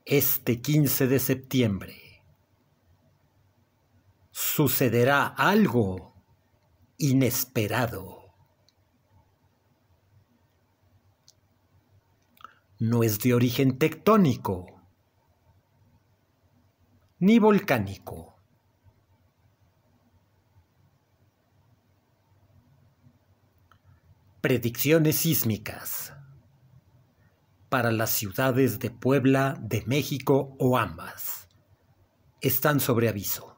Este 15 de septiembre sucederá algo inesperado. No es de origen tectónico ni volcánico. Predicciones sísmicas para las ciudades de Puebla, de México o ambas están sobre aviso.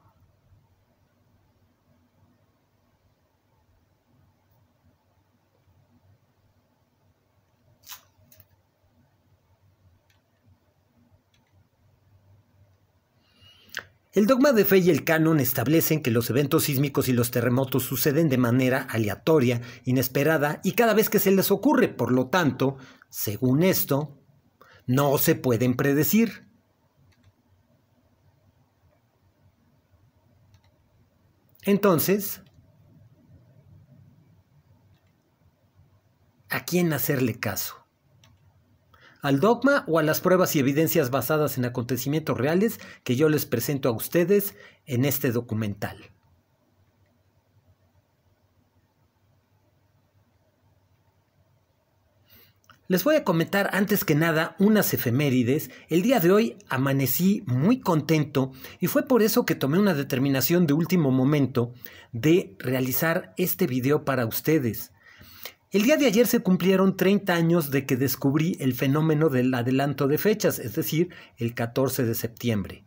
El dogma de fe y el canon establecen que los eventos sísmicos y los terremotos suceden de manera aleatoria, inesperada y cada vez que se les ocurre. Por lo tanto, según esto, no se pueden predecir. Entonces, ¿a quién hacerle caso? ¿Al dogma o a las pruebas y evidencias basadas en acontecimientos reales que yo les presento a ustedes en este documental? Les voy a comentar antes que nada unas efemérides. El día de hoy amanecí muy contento y fue por eso que tomé una determinación de último momento de realizar este video para ustedes. El día de ayer se cumplieron 30 años de que descubrí el fenómeno del adelanto de fechas, es decir, el 14 de septiembre.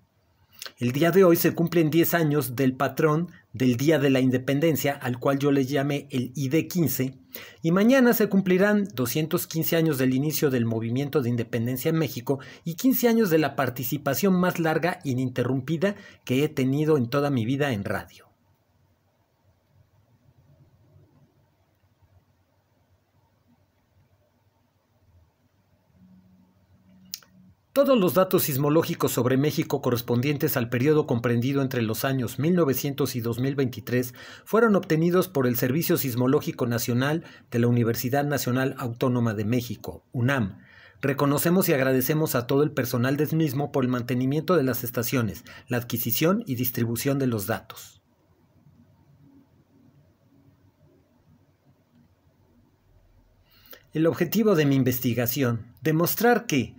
El día de hoy se cumplen 10 años del patrón del Día de la Independencia, al cual yo le llamé el ID-15, y mañana se cumplirán 215 años del inicio del movimiento de independencia en México y 15 años de la participación más larga e ininterrumpida que he tenido en toda mi vida en radio. Todos los datos sismológicos sobre México correspondientes al periodo comprendido entre los años 1900 y 2023 fueron obtenidos por el Servicio Sismológico Nacional de la Universidad Nacional Autónoma de México, UNAM. Reconocemos y agradecemos a todo el personal del mismo por el mantenimiento de las estaciones, la adquisición y distribución de los datos. El objetivo de mi investigación: demostrar que,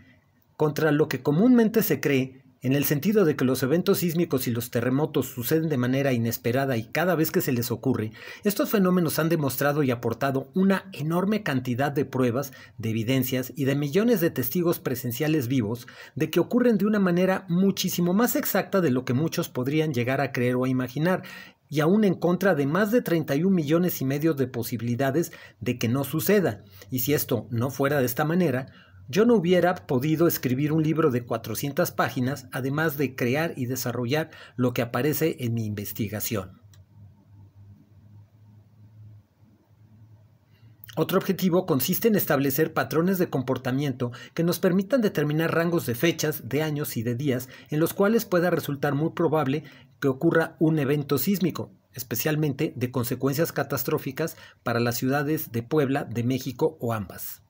contra lo que comúnmente se cree, en el sentido de que los eventos sísmicos y los terremotos suceden de manera inesperada y cada vez que se les ocurre, estos fenómenos han demostrado y aportado una enorme cantidad de pruebas, de evidencias y de millones de testigos presenciales vivos de que ocurren de una manera muchísimo más exacta de lo que muchos podrían llegar a creer o a imaginar, y aún en contra de más de 31 millones y medio de posibilidades de que no suceda. Y si esto no fuera de esta manera, yo no hubiera podido escribir un libro de 400 páginas, además de crear y desarrollar lo que aparece en mi investigación. Otro objetivo consiste en establecer patrones de comportamiento que nos permitan determinar rangos de fechas, de años y de días en los cuales pueda resultar muy probable que ocurra un evento sísmico, especialmente de consecuencias catastróficas para las ciudades de Puebla, de México o ambas.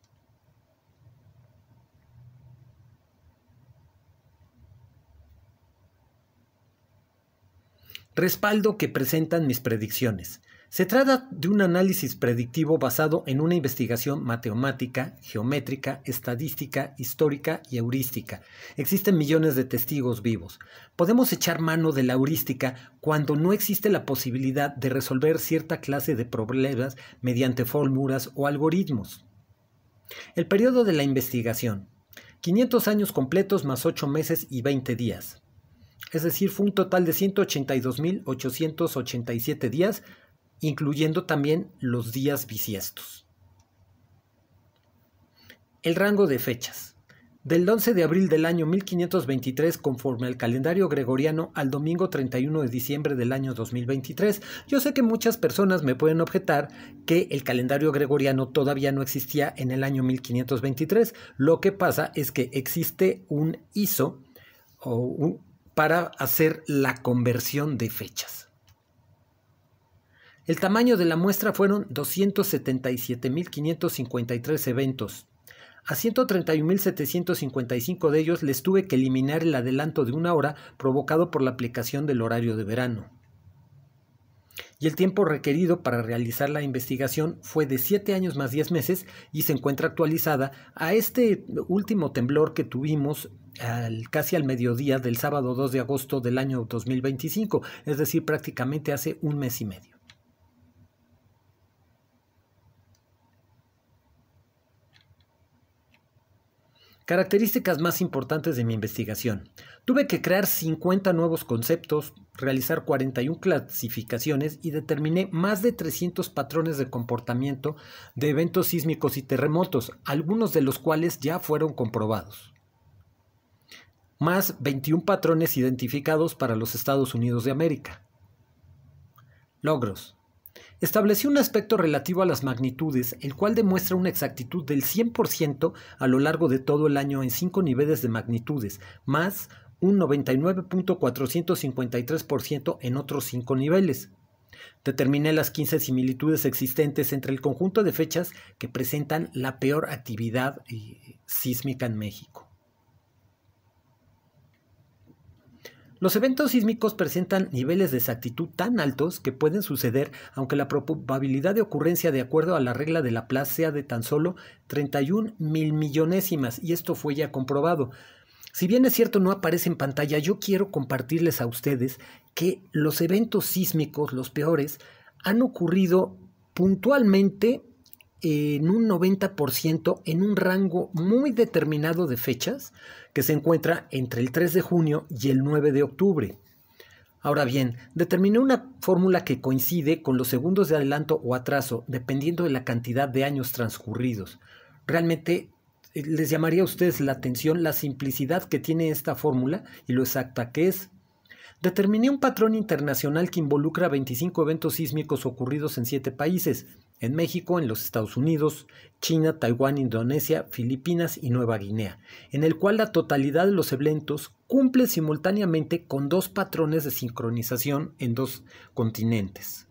Respaldo que presentan mis predicciones. Se trata de un análisis predictivo basado en una investigación matemática, geométrica, estadística, histórica y heurística. Existen millones de testigos vivos. Podemos echar mano de la heurística cuando no existe la posibilidad de resolver cierta clase de problemas mediante fórmulas o algoritmos. El periodo de la investigación: 500 años completos más 8 meses y 20 días. Es decir, fue un total de 182.887 días, incluyendo también los días bisiestos. El rango de fechas: del 11 de abril del año 1523 conforme al calendario gregoriano al domingo 31 de diciembre del año 2023. Yo sé que muchas personas me pueden objetar que el calendario gregoriano todavía no existía en el año 1523. Lo que pasa es que existe un ISO para hacer la conversión de fechas. El tamaño de la muestra fueron 277.553 eventos. A 131.755 de ellos les tuve que eliminar el adelanto de 1 hora provocado por la aplicación del horario de verano. Y el tiempo requerido para realizar la investigación fue de 7 años más 10 meses y se encuentra actualizada a este último temblor que tuvimos casi al mediodía del sábado 2 de agosto del año 2025, es decir, prácticamente hace un mes y medio. Características más importantes de mi investigación. Tuve que crear 50 nuevos conceptos, realizar 41 clasificaciones y determiné más de 300 patrones de comportamiento de eventos sísmicos y terremotos, algunos de los cuales ya fueron comprobados. Más 21 patrones identificados para los Estados Unidos de América. Logros. Establecí un aspecto relativo a las magnitudes, el cual demuestra una exactitud del 100% a lo largo de todo el año en 5 niveles de magnitudes, más un 99.453% en otros 5 niveles. Determiné las 15 similitudes existentes entre el conjunto de fechas que presentan la peor actividad sísmica en México. Los eventos sísmicos presentan niveles de exactitud tan altos que pueden suceder aunque la probabilidad de ocurrencia de acuerdo a la regla de Laplace sea de tan solo 31 milmillonésimas, y esto fue ya comprobado. Si bien es cierto no aparece en pantalla, yo quiero compartirles a ustedes que los eventos sísmicos, los peores, han ocurrido puntualmente en un 90% en un rango muy determinado de fechas que se encuentra entre el 3 de junio y el 9 de octubre. Ahora bien, determiné una fórmula que coincide con los segundos de adelanto o atraso dependiendo de la cantidad de años transcurridos. Realmente les llamaría a ustedes la atención la simplicidad que tiene esta fórmula y lo exacta que es. Determiné un patrón internacional que involucra 25 eventos sísmicos ocurridos en 7 países, en México, en los Estados Unidos, China, Taiwán, Indonesia, Filipinas y Nueva Guinea, en el cual la totalidad de los eventos cumple simultáneamente con 2 patrones de sincronización en 2 continentes.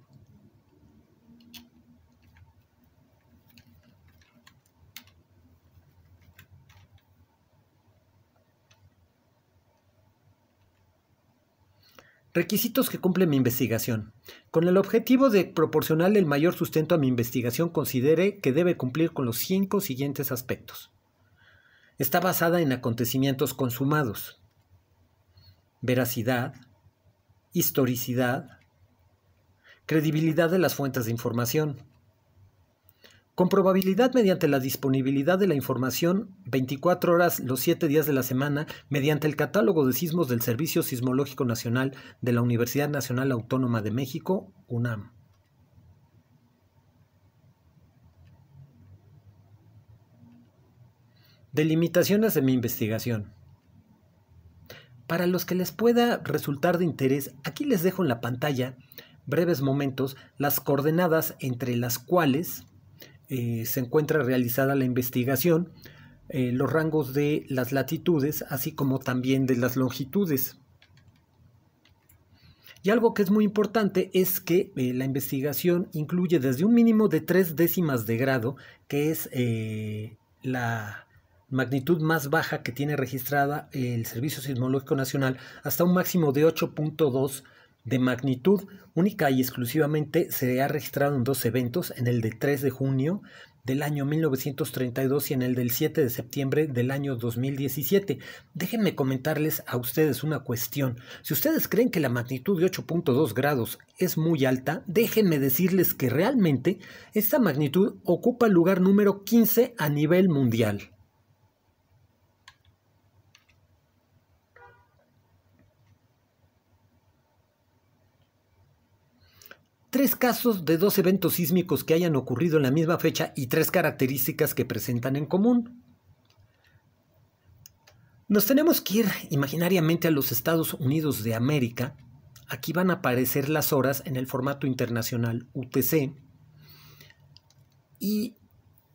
Requisitos que cumple mi investigación. Con el objetivo de proporcionarle el mayor sustento a mi investigación, consideré que debe cumplir con los 5 siguientes aspectos. Está basada en acontecimientos consumados. Veracidad, historicidad, credibilidad de las fuentes de información. Comprobabilidad mediante la disponibilidad de la información 24 horas los 7 días de la semana mediante el catálogo de sismos del Servicio Sismológico Nacional de la Universidad Nacional Autónoma de México, UNAM. Delimitaciones de mi investigación. Para los que les pueda resultar de interés, aquí les dejo en la pantalla, breves momentos, las coordenadas entre las cuales se encuentra realizada la investigación, los rangos de las latitudes, así como también de las longitudes. Y algo que es muy importante es que la investigación incluye desde un mínimo de 3 décimas de grado, que es la magnitud más baja que tiene registrada el Servicio Sismológico Nacional, hasta un máximo de 8.2 de magnitud. Única y exclusivamente se ha registrado en 2 eventos, en el de 3 de junio del año 1932 y en el del 7 de septiembre del año 2017. Déjenme comentarles a ustedes una cuestión. Si ustedes creen que la magnitud de 8.2 grados es muy alta, déjenme decirles que realmente esta magnitud ocupa el lugar número 15 a nivel mundial. Tres casos de 2 eventos sísmicos que hayan ocurrido en la misma fecha y 3 características que presentan en común. Nos tenemos que ir imaginariamente a los Estados Unidos de América. Aquí van a aparecer las horas en el formato internacional UTC. Y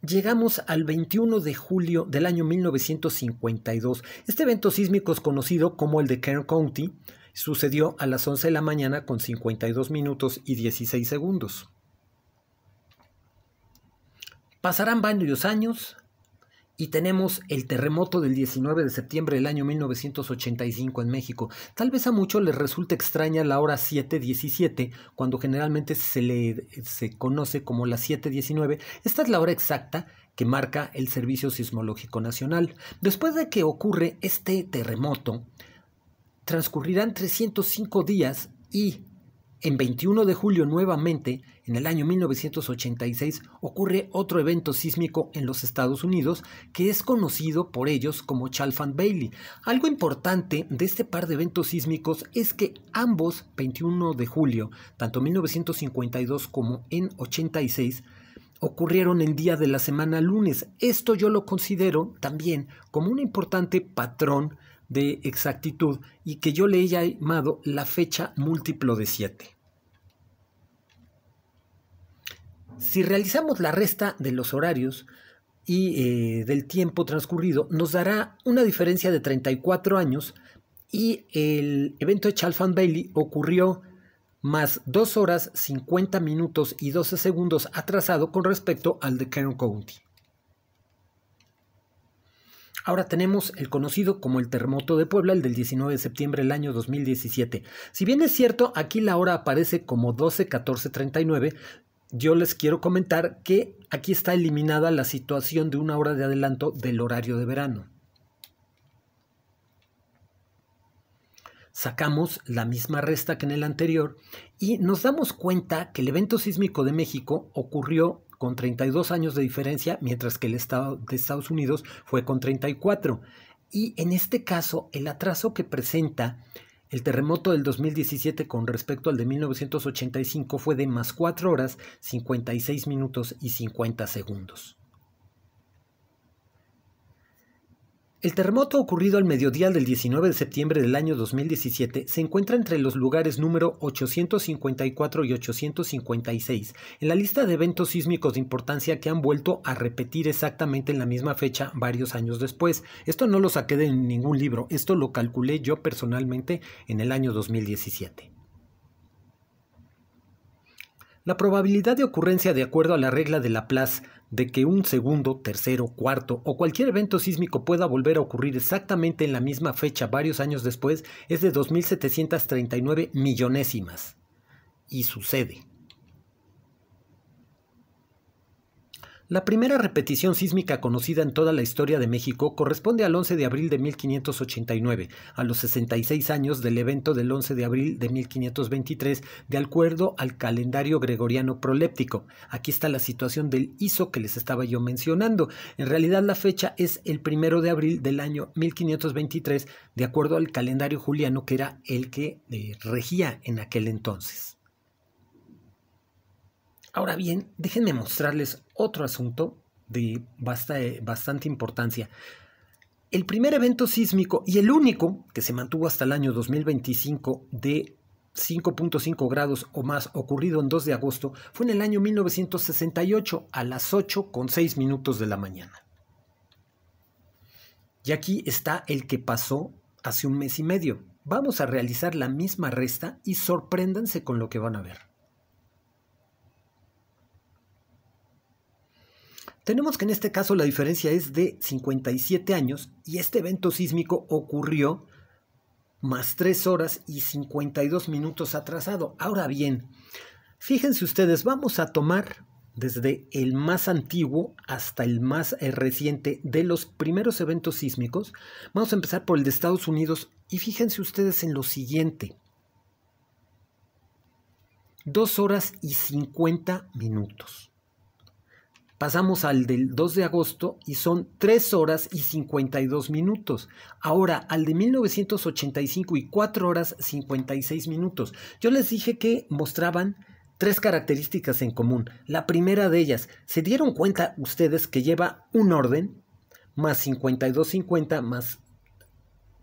llegamos al 21 de julio del año 1952. Este evento sísmico es conocido como el de Kern County. Sucedió a las 11 de la mañana con 52 minutos y 16 segundos. Pasarán varios años Y tenemos el terremoto del 19 de septiembre del año 1985 en México. Tal vez a muchos les resulte extraña la hora 7:17, cuando generalmente se conoce como la 7:19. Esta es la hora exacta que marca el Servicio Sismológico Nacional. Después de que ocurre este terremoto, transcurrirán 305 días y en 21 de julio nuevamente, en el año 1986, ocurre otro evento sísmico en los Estados Unidos que es conocido por ellos como Chalfant-Bailey. Algo importante de este par de eventos sísmicos es que ambos, 21 de julio, tanto en 1952 como en 86, ocurrieron el día de la semana lunes. Esto yo lo considero también como un importante patrón de exactitud y que yo le he llamado la fecha múltiplo de 7. Si realizamos la resta de los horarios y del tiempo transcurrido, nos dará una diferencia de 34 años y el evento de Chalfant-Bailey ocurrió más 2 horas, 50 minutos y 12 segundos atrasado con respecto al de Kern County. Ahora tenemos el conocido como el terremoto de Puebla, el del 19 de septiembre del año 2017. Si bien es cierto, aquí la hora aparece como 12:14:39, yo les quiero comentar que aquí está eliminada la situación de una hora de adelanto del horario de verano. Sacamos la misma resta que en el anterior y nos damos cuenta que el evento sísmico de México ocurrió con 32 años de diferencia, mientras que el estado de Estados Unidos fue con 34. Y en este caso, el atraso que presenta el terremoto del 2017 con respecto al de 1985 fue de más 4 horas, 56 minutos y 50 segundos. El terremoto ocurrido al mediodía del 19 de septiembre del año 2017 se encuentra entre los lugares número 854 y 856 en la lista de eventos sísmicos de importancia que han vuelto a repetir exactamente en la misma fecha varios años después. Esto no lo saqué de ningún libro, esto lo calculé yo personalmente en el año 2017. La probabilidad de ocurrencia de acuerdo a la regla de Laplace de que un segundo, tercero, cuarto o cualquier evento sísmico pueda volver a ocurrir exactamente en la misma fecha varios años después es de 2.739 millonésimas. Y sucede. La primera repetición sísmica conocida en toda la historia de México corresponde al 11 de abril de 1589, a los 66 años del evento del 11 de abril de 1523, de acuerdo al calendario gregoriano proléptico. Aquí está la situación del ISO que les estaba yo mencionando. En realidad la fecha es el 1 de abril del año 1523, de acuerdo al calendario juliano, que era el que regía en aquel entonces. Ahora bien, déjenme mostrarles otro asunto de bastante importancia. El primer evento sísmico y el único que se mantuvo hasta el año 2025 de 5.5 grados o más ocurrido en 2 de agosto fue en el año 1968 a las 8:06 de la mañana. Y aquí está el que pasó hace un mes y medio. Vamos a realizar la misma resta y sorpréndanse con lo que van a ver. Tenemos que en este caso la diferencia es de 57 años y este evento sísmico ocurrió más 3 horas y 52 minutos atrasado. Ahora bien, fíjense ustedes, vamos a tomar desde el más antiguo hasta el más reciente de los primeros eventos sísmicos. Vamos a empezar por el de Estados Unidos y fíjense ustedes en lo siguiente. 2 horas y 50 minutos. Pasamos al del 2 de agosto y son 3 horas y 52 minutos. Ahora al de 1985 y 4 horas 56 minutos. Yo les dije que mostraban 3 características en común. La primera de ellas, ¿se dieron cuenta ustedes que lleva un orden? Más 52:50 más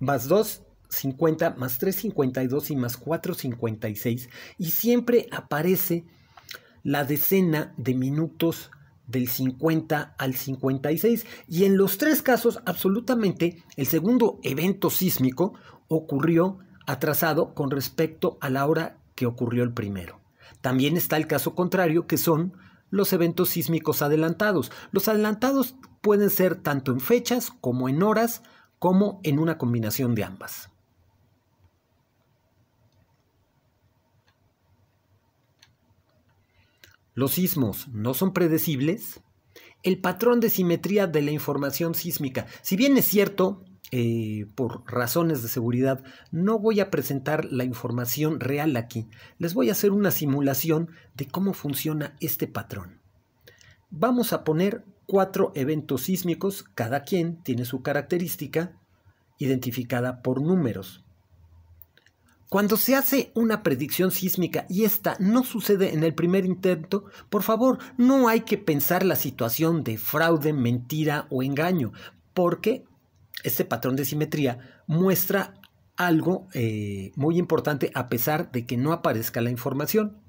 2:50 más 3:52 y más 4:56. Y siempre aparece la decena de minutos del 50 al 56, y en los 3 casos absolutamente el segundo evento sísmico ocurrió atrasado con respecto a la hora que ocurrió el primero. También está el caso contrario, que son los eventos sísmicos adelantados. Los adelantados pueden ser tanto en fechas como en horas, como en una combinación de ambas. Los sismos no son predecibles. El patrón de simetría de la información sísmica. Si bien es cierto, por razones de seguridad, no voy a presentar la información real aquí. Les voy a hacer una simulación de cómo funciona este patrón. Vamos a poner 4 eventos sísmicos. Cada quien tiene su característica identificada por números. Cuando se hace una predicción sísmica y esta no sucede en el primer intento, por favor, no hay que pensar la situación de fraude, mentira o engaño, porque este patrón de simetría muestra algo muy importante a pesar de que no aparezca la información.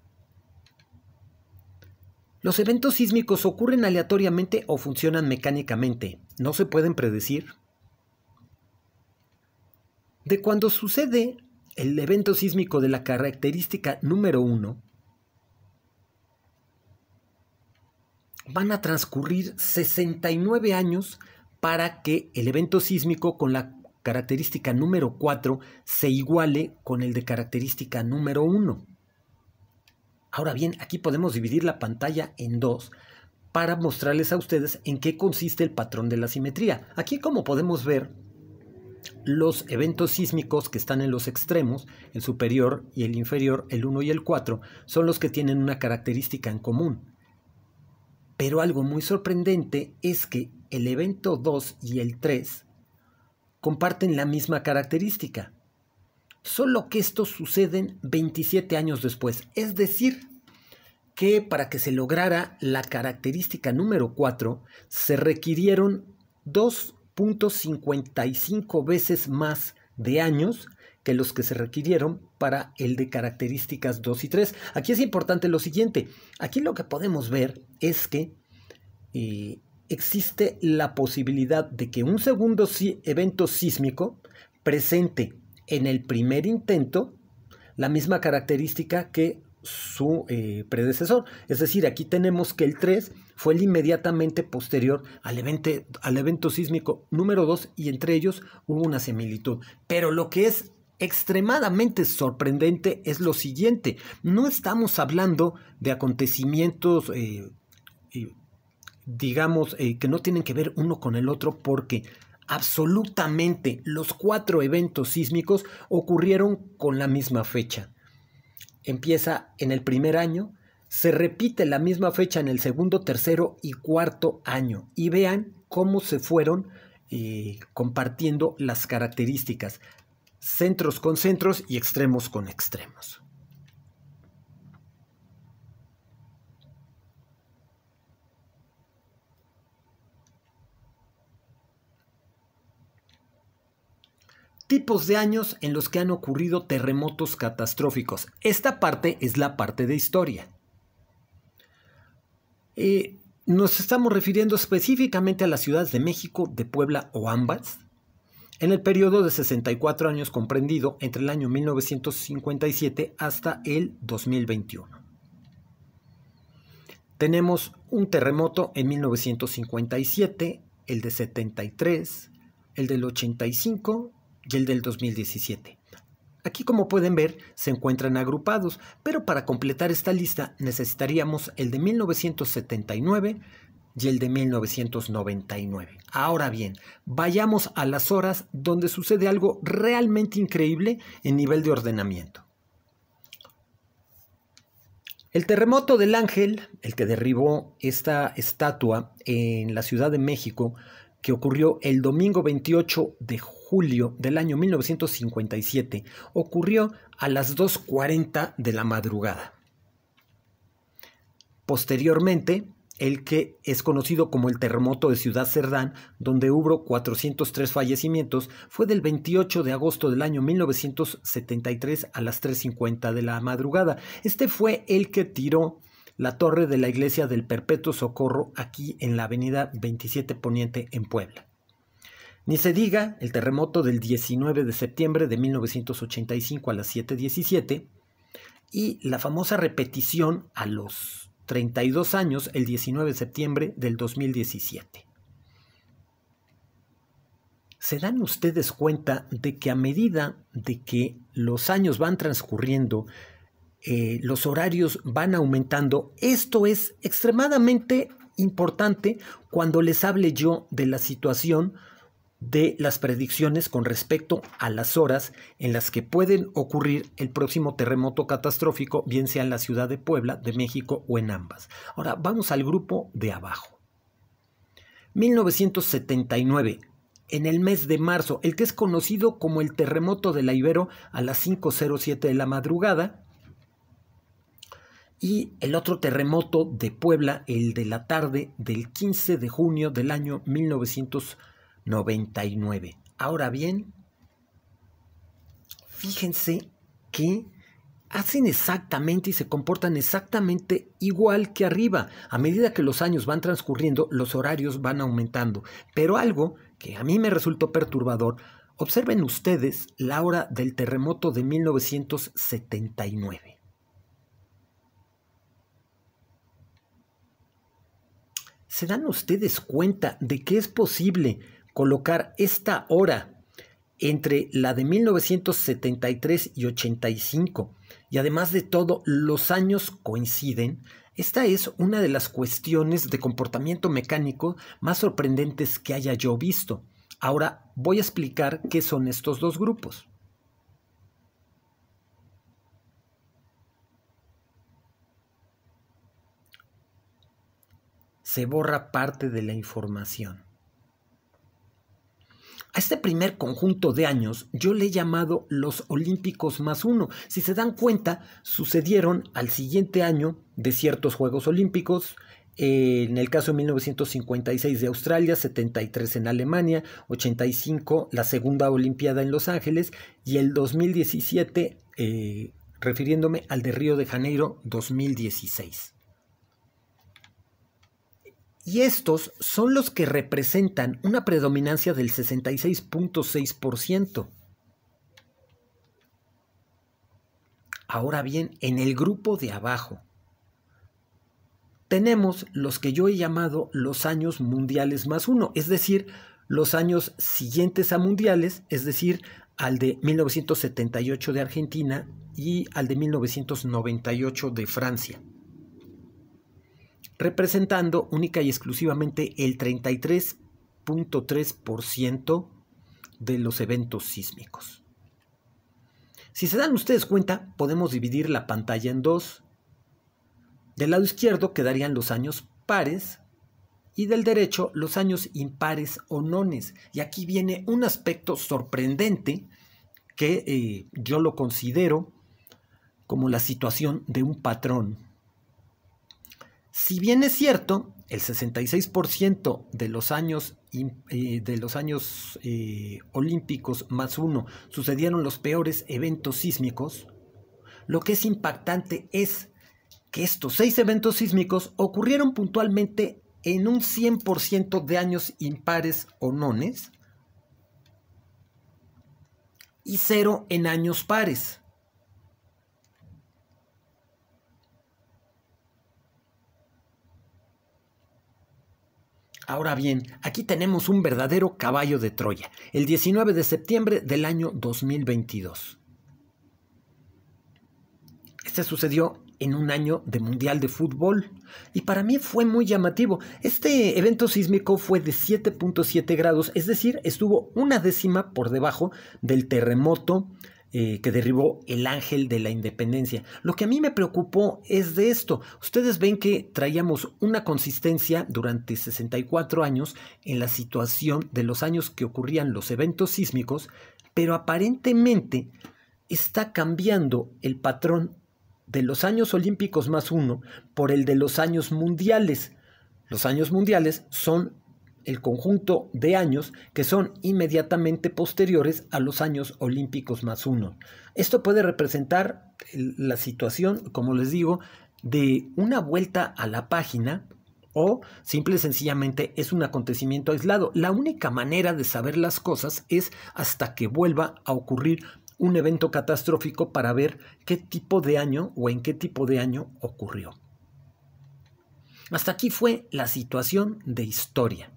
Los eventos sísmicos ocurren aleatoriamente o funcionan mecánicamente. No se pueden predecir. De cuando sucede el evento sísmico de la característica número 1, van a transcurrir 69 años para que el evento sísmico con la característica número 4 se iguale con el de característica número 1. Ahora bien, aquí podemos dividir la pantalla en dos para mostrarles a ustedes en qué consiste el patrón de la simetría. Aquí, como podemos ver, los eventos sísmicos que están en los extremos, el superior y el inferior, el 1 y el 4, son los que tienen una característica en común. Pero algo muy sorprendente es que el evento 2 y el 3 comparten la misma característica, solo que estos suceden 27 años después. Es decir, que para que se lograra la característica número 4 se requirieron 2.55 veces más de años que los que se requirieron para el de características 2 y 3. Aquí es importante lo siguiente. Aquí lo que podemos ver es que existe la posibilidad de que un segundo evento sísmico presente en el primer intento la misma característica que su predecesor. Es decir, aquí tenemos que el 3 fue el inmediatamente posterior al evento sísmico número 2 y entre ellos hubo una similitud. Pero lo que es extremadamente sorprendente es lo siguiente. No estamos hablando de acontecimientos digamos que no tienen que ver uno con el otro, porque absolutamente los 4 eventos sísmicos ocurrieron con la misma fecha. Empieza en el primer año, se repite la misma fecha en el segundo, tercero y cuarto año. Y vean cómo se fueron compartiendo las características, centros con centros y extremos con extremos. Tipos de años en los que han ocurrido terremotos catastróficos. Esta parte es la parte de historia. Nos estamos refiriendo específicamente a las ciudades de México, de Puebla o ambas, en el periodo de 64 años comprendido entre el año 1957 hasta el 2021. Tenemos un terremoto en 1957, el de 73, el del 85 y el del 2017. Aquí, como pueden ver, se encuentran agrupados, pero para completar esta lista necesitaríamos el de 1979 y el de 1999. Ahora bien, vayamos a las horas donde sucede algo realmente increíble en nivel de ordenamiento. El terremoto del Ángel, el que derribó esta estatua en la Ciudad de México, que ocurrió el domingo 28 de julio del año 1957, ocurrió a las 2:40 de la madrugada. Posteriormente, el que es conocido como el terremoto de Ciudad Cerdán, donde hubo 403 fallecimientos, fue del 28 de agosto del año 1973 a las 3:50 de la madrugada. Este fue el que tiró la torre de la iglesia del Perpetuo Socorro aquí en la avenida 27 Poniente en Puebla. Ni se diga el terremoto del 19 de septiembre de 1985 a las 7:17 y la famosa repetición a los 32 años el 19 de septiembre del 2017. ¿Se dan ustedes cuenta de que a medida de que los años van transcurriendo, los horarios van aumentando? Esto es extremadamente importante cuando les hable yo de la situación de las predicciones con respecto a las horas en las que pueden ocurrir el próximo terremoto catastrófico, bien sea en la ciudad de Puebla, de México o en ambas. Ahora vamos al grupo de abajo. 1979. En el mes de marzo, el que es conocido como el terremoto de la Ibero a las 5:07 de la madrugada, y el otro terremoto de Puebla, el de la tarde del 15 de junio del año 1999. Ahora bien, fíjense que hacen exactamente y se comportan exactamente igual que arriba. A medida que los años van transcurriendo, los horarios van aumentando. Pero algo que a mí me resultó perturbador, observen ustedes la hora del terremoto de 1979. ¿Se dan ustedes cuenta de que es posible colocar esta hora entre la de 1973 y 85? Y además de todo, los años coinciden. Esta es una de las cuestiones de comportamiento mecánico más sorprendentes que haya yo visto. Ahora voy a explicar qué son estos dos grupos. Se borra parte de la información. A este primer conjunto de años yo le he llamado los Olímpicos más uno. Si se dan cuenta, sucedieron al siguiente año de ciertos Juegos Olímpicos, en el caso de 1956 de Australia, 73 en Alemania, 85 la segunda Olimpiada en Los Ángeles y el 2017, refiriéndome al de Río de Janeiro 2016. Y estos son los que representan una predominancia del 66.6%. Ahora bien, en el grupo de abajo tenemos los que yo he llamado los años mundiales más uno, es decir, los años siguientes a mundiales, es decir, al de 1978 de Argentina y al de 1998 de Francia, representando única y exclusivamente el 33.3% de los eventos sísmicos. Si se dan ustedes cuenta, podemos dividir la pantalla en dos. Del lado izquierdo quedarían los años pares y del derecho los años impares o nones. Y aquí viene un aspecto sorprendente que yo lo considero como la situación de un patrón. Si bien es cierto, el 66% de los años, olímpicos más uno sucedieron los peores eventos sísmicos, lo que es impactante es que estos 6 eventos sísmicos ocurrieron puntualmente en un 100% de años impares o nones y 0 en años pares. Ahora bien, aquí tenemos un verdadero caballo de Troya, el 19 de septiembre del año 2022. Este sucedió en un año de Mundial de Fútbol y para mí fue muy llamativo. Este evento sísmico fue de 7.7 grados, es decir, estuvo una décima por debajo del terremoto que derribó el Ángel de la Independencia. Lo que a mí me preocupó es de esto. Ustedes ven que traíamos una consistencia durante 64 años en la situación de los años que ocurrían los eventos sísmicos, pero aparentemente está cambiando el patrón de los años olímpicos más uno por el de los años mundiales. Los años mundiales son el conjunto de años que son inmediatamente posteriores a los años olímpicos más uno. Esto puede representar la situación, como les digo, de una vuelta a la página o simple y sencillamente es un acontecimiento aislado. La única manera de saber las cosas es hasta que vuelva a ocurrir un evento catastrófico para ver qué tipo de año o en qué tipo de año ocurrió. Hasta aquí fue la situación de historia.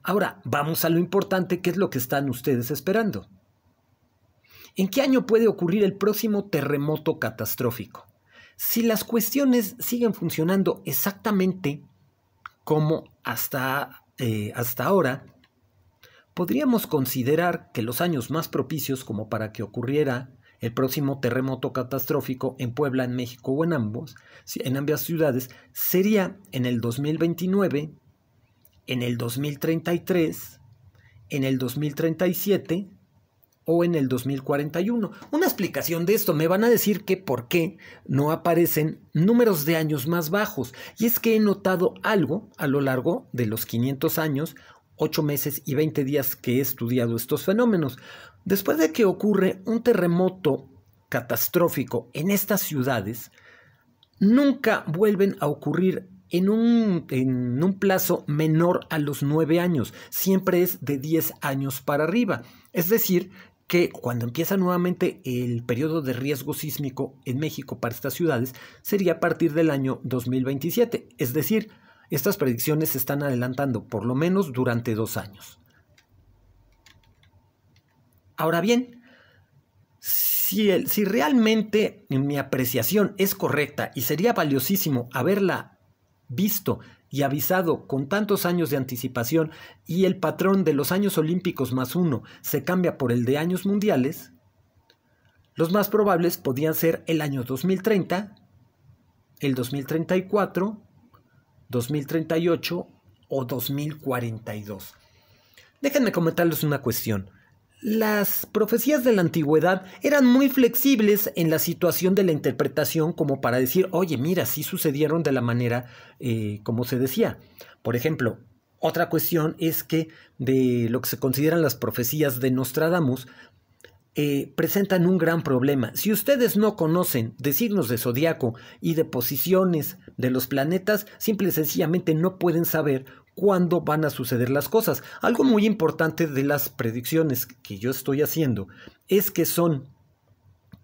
Ahora vamos a lo importante, ¿qué es lo que están ustedes esperando? ¿En qué año puede ocurrir el próximo terremoto catastrófico? Si las cuestiones siguen funcionando exactamente como hasta ahora, podríamos considerar que los años más propicios como para que ocurriera el próximo terremoto catastrófico en Puebla, en México o en ambas ciudades sería en el 2029, en el 2033, en el 2037 o en el 2041. Una explicación de esto, me van a decir que por qué no aparecen números de años más bajos. Y es que he notado algo a lo largo de los 500 años, 8 meses y 20 días que he estudiado estos fenómenos. Después de que ocurre un terremoto catastrófico en estas ciudades, nunca vuelven a ocurrir en un plazo menor a los 9 años. Siempre es de 10 años para arriba. Es decir, que cuando empieza nuevamente el periodo de riesgo sísmico en México para estas ciudades sería a partir del año 2027. Es decir, estas predicciones se están adelantando por lo menos durante 2 años. Ahora bien, si realmente mi apreciación es correcta y sería valiosísimo haberla visto y avisado con tantos años de anticipación y el patrón de los años olímpicos +1 se cambia por el de años mundiales, los más probables podían ser el año 2030, el 2034, 2038 o 2042. Déjenme comentarles una cuestión. Las profecías de la antigüedad eran muy flexibles en la situación de la interpretación como para decir, oye, mira, sí sucedieron de la manera como se decía. Por ejemplo, otra cuestión es que de lo que se consideran las profecías de Nostradamus, presentan un gran problema. Si ustedes no conocen de signos de zodiaco y de posiciones de los planetas, simple y sencillamente no pueden saber cuándo van a suceder las cosas. Algo muy importante de las predicciones que yo estoy haciendo es que son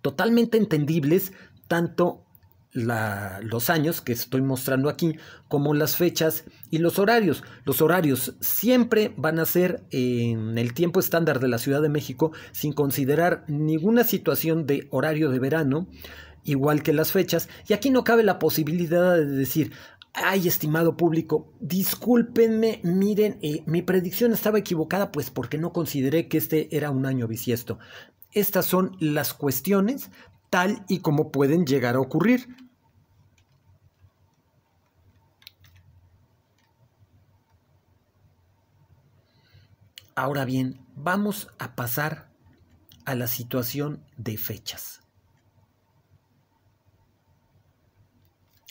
totalmente entendibles tanto los años que estoy mostrando aquí como las fechas y los horarios. Los horarios siempre van a ser en el tiempo estándar de la Ciudad de México sin considerar ninguna situación de horario de verano, igual que las fechas, y aquí no cabe la posibilidad de decir, ay, estimado público, discúlpenme, miren, mi predicción estaba equivocada pues porque no consideré que este era un año bisiesto. Estas son las cuestiones tal y como pueden llegar a ocurrir. Ahora bien, vamos a pasar a la situación de fechas.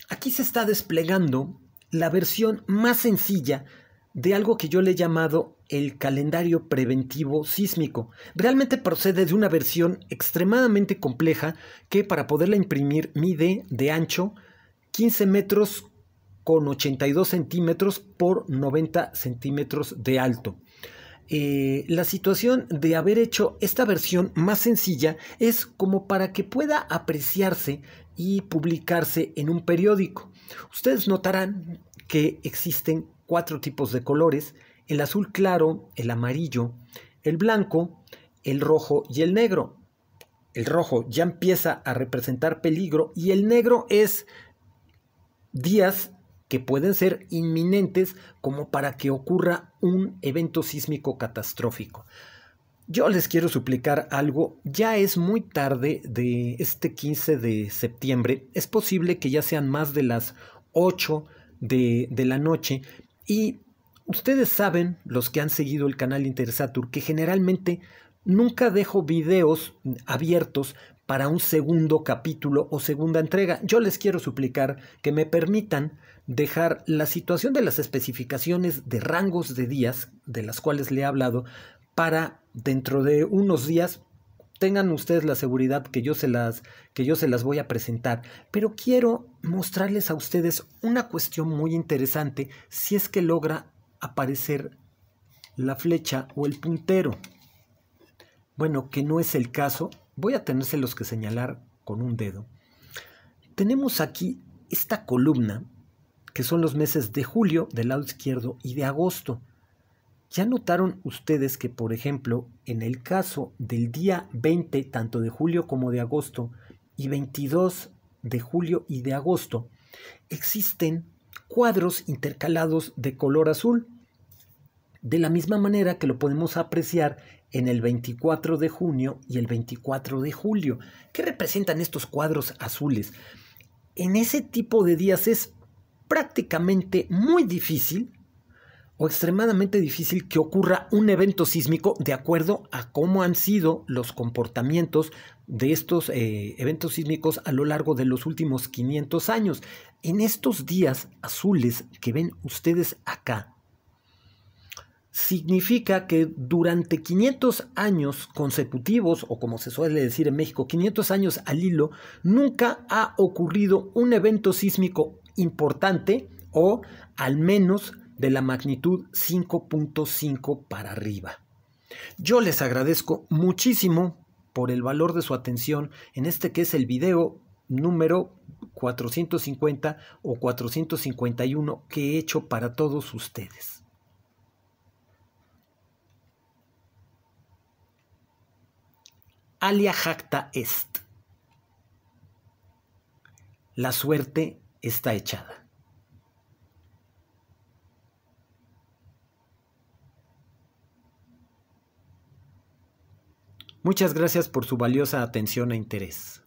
Aquí se está desplegando la versión más sencilla de algo que yo le he llamado el calendario preventivo sísmico. Realmente procede de una versión extremadamente compleja que para poderla imprimir mide de ancho 15 metros con 82 centímetros por 90 centímetros de alto. La situación de haber hecho esta versión más sencilla es como para que pueda apreciarse y publicarse en un periódico. Ustedes notarán que existen 4 tipos de colores: el azul claro, el amarillo, el blanco, el rojo y el negro. El rojo ya empieza a representar peligro y el negro es días que pueden ser inminentes como para que ocurra un evento sísmico catastrófico. Yo les quiero suplicar algo, ya es muy tarde de este 15 de septiembre, es posible que ya sean más de las 8 de la noche y ustedes saben, los que han seguido el canal Intersatur, que generalmente nunca dejo videos abiertos para un segundo capítulo o segunda entrega. Yo les quiero suplicar que me permitan dejar la situación de las especificaciones de rangos de días, de las cuales le he hablado, para dentro de unos días tengan ustedes la seguridad que yo se las voy a presentar. Pero quiero mostrarles a ustedes una cuestión muy interesante si es que logra aparecer la flecha o el puntero. Bueno, que no es el caso, voy a tenérselos que señalar con un dedo. Tenemos aquí esta columna que son los meses de julio del lado izquierdo y de agosto. ¿Ya notaron ustedes que, por ejemplo, en el caso del día 20, tanto de julio como de agosto, y 22 de julio y de agosto, existen cuadros intercalados de color azul? De la misma manera que lo podemos apreciar en el 24 de junio y el 24 de julio. ¿Qué representan estos cuadros azules? En ese tipo de días es prácticamente muy difícil o extremadamente difícil que ocurra un evento sísmico de acuerdo a cómo han sido los comportamientos de estos eventos sísmicos a lo largo de los últimos 500 años. En estos días azules que ven ustedes acá, significa que durante 500 años consecutivos, o como se suele decir en México, 500 años al hilo, nunca ha ocurrido un evento sísmico importante o al menos de la magnitud 5.5 para arriba. Yo les agradezco muchísimo por el valor de su atención en este que es el video número 450 o 451 que he hecho para todos ustedes. Alia jacta est. La suerte está echada. Muchas gracias por su valiosa atención e interés.